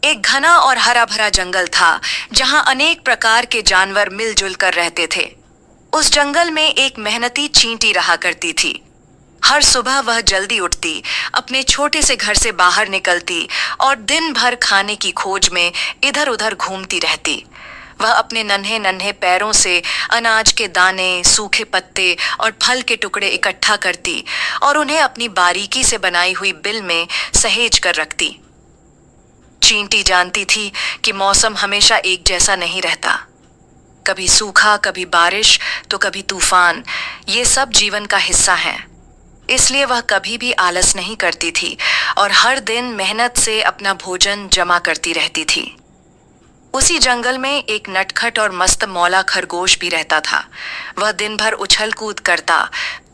एक घना और हरा भरा जंगल था जहां अनेक प्रकार के जानवर मिलजुल कर रहते थे। उस जंगल में एक मेहनती चींटी रहा करती थी। हर सुबह वह जल्दी उठती, अपने छोटे से घर से बाहर निकलती और दिन भर खाने की खोज में इधर उधर घूमती रहती। वह अपने नन्हे नन्हे पैरों से अनाज के दाने, सूखे पत्ते और फल के टुकड़े इकट्ठा करती और उन्हें अपनी बारीकी से बनाई हुई बिल में सहेज कर रखती। चींटी जानती थी कि मौसम हमेशा एक जैसा नहीं रहता। कभी सूखा, कभी बारिश, तो कभी तूफान। ये सब जीवन का हिस्सा है। इसलिए वह कभी भी आलस नहीं करती थी और हर दिन मेहनत से अपना भोजन जमा करती रहती थी। उसी जंगल में एक नटखट और मस्त मौला खरगोश भी रहता था। वह दिन भर उछल कूद करता,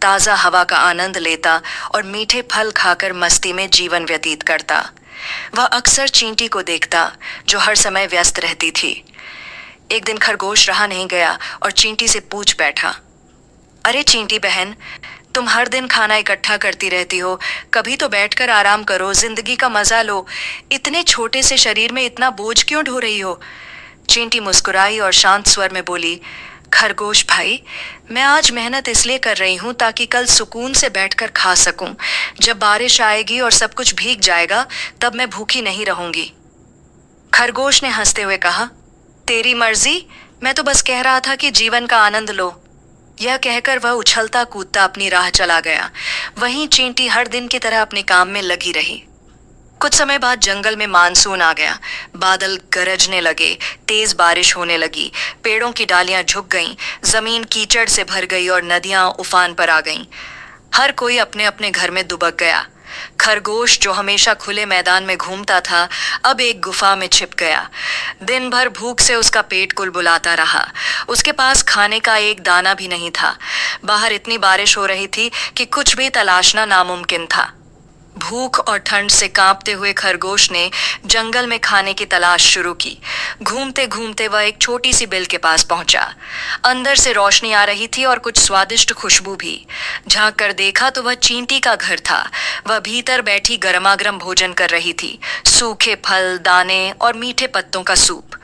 ताजा हवा का आनंद लेता और मीठे फल खाकर मस्ती में जीवन व्यतीत करता। वह अक्सर चींटी को देखता, जो हर समय व्यस्त रहती थी। एक दिन खरगोश रहा नहीं गया और चींटी से पूछ बैठा, अरे चींटी बहन, तुम हर दिन खाना इकट्ठा करती रहती हो, कभी तो बैठकर आराम करो, जिंदगी का मजा लो। इतने छोटे से शरीर में इतना बोझ क्यों ढो रही हो? चींटी मुस्कुराई और शांत स्वर में बोली, खरगोश भाई, मैं आज मेहनत इसलिए कर रही हूँ ताकि कल सुकून से बैठकर खा सकूं। जब बारिश आएगी और सब कुछ भीग जाएगा, तब मैं भूखी नहीं रहूंगी। खरगोश ने हंसते हुए कहा, तेरी मर्जी, मैं तो बस कह रहा था कि जीवन का आनंद लो। यह कहकर वह उछलता कूदता अपनी राह चला गया। वहीं चींटी हर दिन की तरह अपने काम में लगी रही। कुछ समय बाद जंगल में मानसून आ गया। बादल गरजने लगे, तेज बारिश होने लगी, पेड़ों की डालियां झुक गईं, जमीन कीचड़ से भर गई और नदियां उफान पर आ गईं। हर कोई अपने अपने घर में दुबक गया। खरगोश, जो हमेशा खुले मैदान में घूमता था, अब एक गुफा में छिप गया। दिन भर भूख से उसका पेट कुलबुलाता रहा। उसके पास खाने का एक दाना भी नहीं था। बाहर इतनी बारिश हो रही थी कि कुछ भी तलाशना नामुमकिन था। भूख और ठंड से कांपते हुए खरगोश ने जंगल में खाने की तलाश शुरू की। घूमते घूमते वह एक छोटी सी बिल के पास पहुंचा। अंदर से रोशनी आ रही थी और कुछ स्वादिष्ट खुशबू भी। झांक कर देखा तो वह चींटी का घर था। वह भीतर बैठी गरमागरम भोजन कर रही थी, सूखे फल, दाने और मीठे पत्तों का सूप।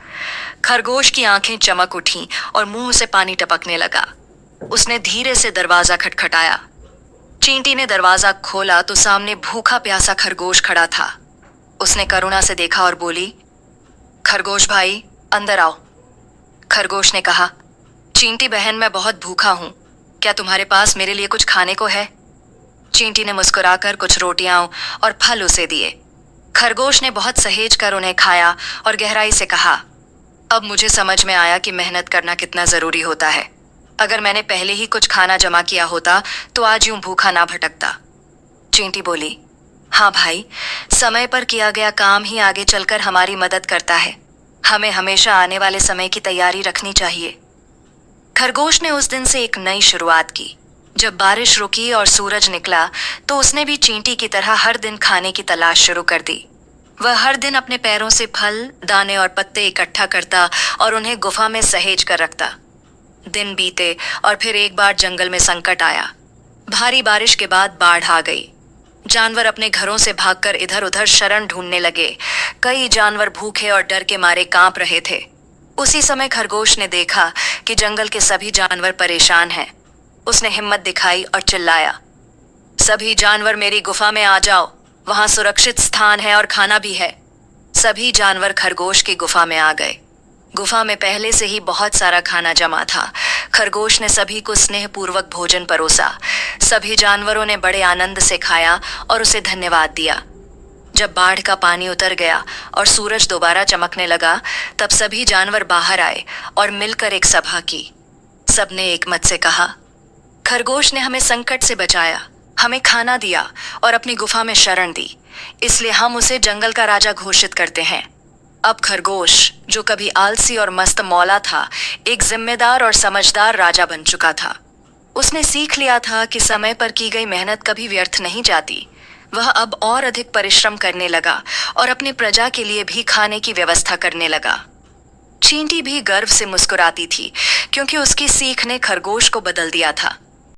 खरगोश की आंखें चमक उठीं और मुंह से पानी टपकने लगा। उसने धीरे से दरवाजा खटखटाया। चींटी ने दरवाजा खोला तो सामने भूखा प्यासा खरगोश खड़ा था। उसने करुणा से देखा और बोली, खरगोश भाई, अंदर आओ। खरगोश ने कहा, चींटी बहन, मैं बहुत भूखा हूं, क्या तुम्हारे पास मेरे लिए कुछ खाने को है? चींटी ने मुस्कुराकर कुछ रोटियां और फल उसे दिए। खरगोश ने बहुत सहेज कर उन्हें खाया और गहराई से कहा, अब मुझे समझ में आया कि मेहनत करना कितना जरूरी होता है। अगर मैंने पहले ही कुछ खाना जमा किया होता तो आज यूं भूखा ना भटकता। चींटी बोली, हाँ भाई, समय पर किया गया काम ही आगे चलकर हमारी मदद करता है। हमें हमेशा आने वाले समय की तैयारी रखनी चाहिए। खरगोश ने उस दिन से एक नई शुरुआत की। जब बारिश रुकी और सूरज निकला तो उसने भी चींटी की तरह हर दिन खाने की तलाश शुरू कर दी। वह हर दिन अपने पैरों से फल, दाने और पत्ते इकट्ठा करता और उन्हें गुफा में सहेज कर रखता। दिन बीते और फिर एक बार जंगल में संकट आया। भारी बारिश के बाद बाढ़ आ गई। जानवर अपने घरों से भागकर इधर उधर शरण ढूंढने लगे। कई जानवर भूखे और डर के मारे कांप रहे थे। उसी समय खरगोश ने देखा कि जंगल के सभी जानवर परेशान हैं। उसने हिम्मत दिखाई और चिल्लाया, सभी जानवर मेरी गुफा में आ जाओ, वहां सुरक्षित स्थान है और खाना भी है। सभी जानवर खरगोश की गुफा में आ गए। गुफा में पहले से ही बहुत सारा खाना जमा था। खरगोश ने सभी को स्नेहपूर्वक भोजन परोसा। सभी जानवरों ने बड़े आनंद से खाया और उसे धन्यवाद दिया। जब बाढ़ का पानी उतर गया और सूरज दोबारा चमकने लगा, तब सभी जानवर बाहर आए और मिलकर एक सभा की। सबने एक मत से कहा, खरगोश ने हमें संकट से बचाया, हमें खाना दिया और अपनी गुफा में शरण दी, इसलिए हम उसे जंगल का राजा घोषित करते हैं। अब खरगोश, जो कभी आलसी और मस्त मौला था, एक जिम्मेदार और समझदार राजा बन चुका था। उसने सीख लिया था कि समय पर की गई मेहनत कभी व्यर्थ नहीं जाती। वह अब और अधिक परिश्रम करने लगा और अपनी प्रजा के लिए भी खाने की व्यवस्था करने लगा। चींटी भी गर्व से मुस्कुराती थी, क्योंकि उसकी सीख ने खरगोश को बदल दिया था।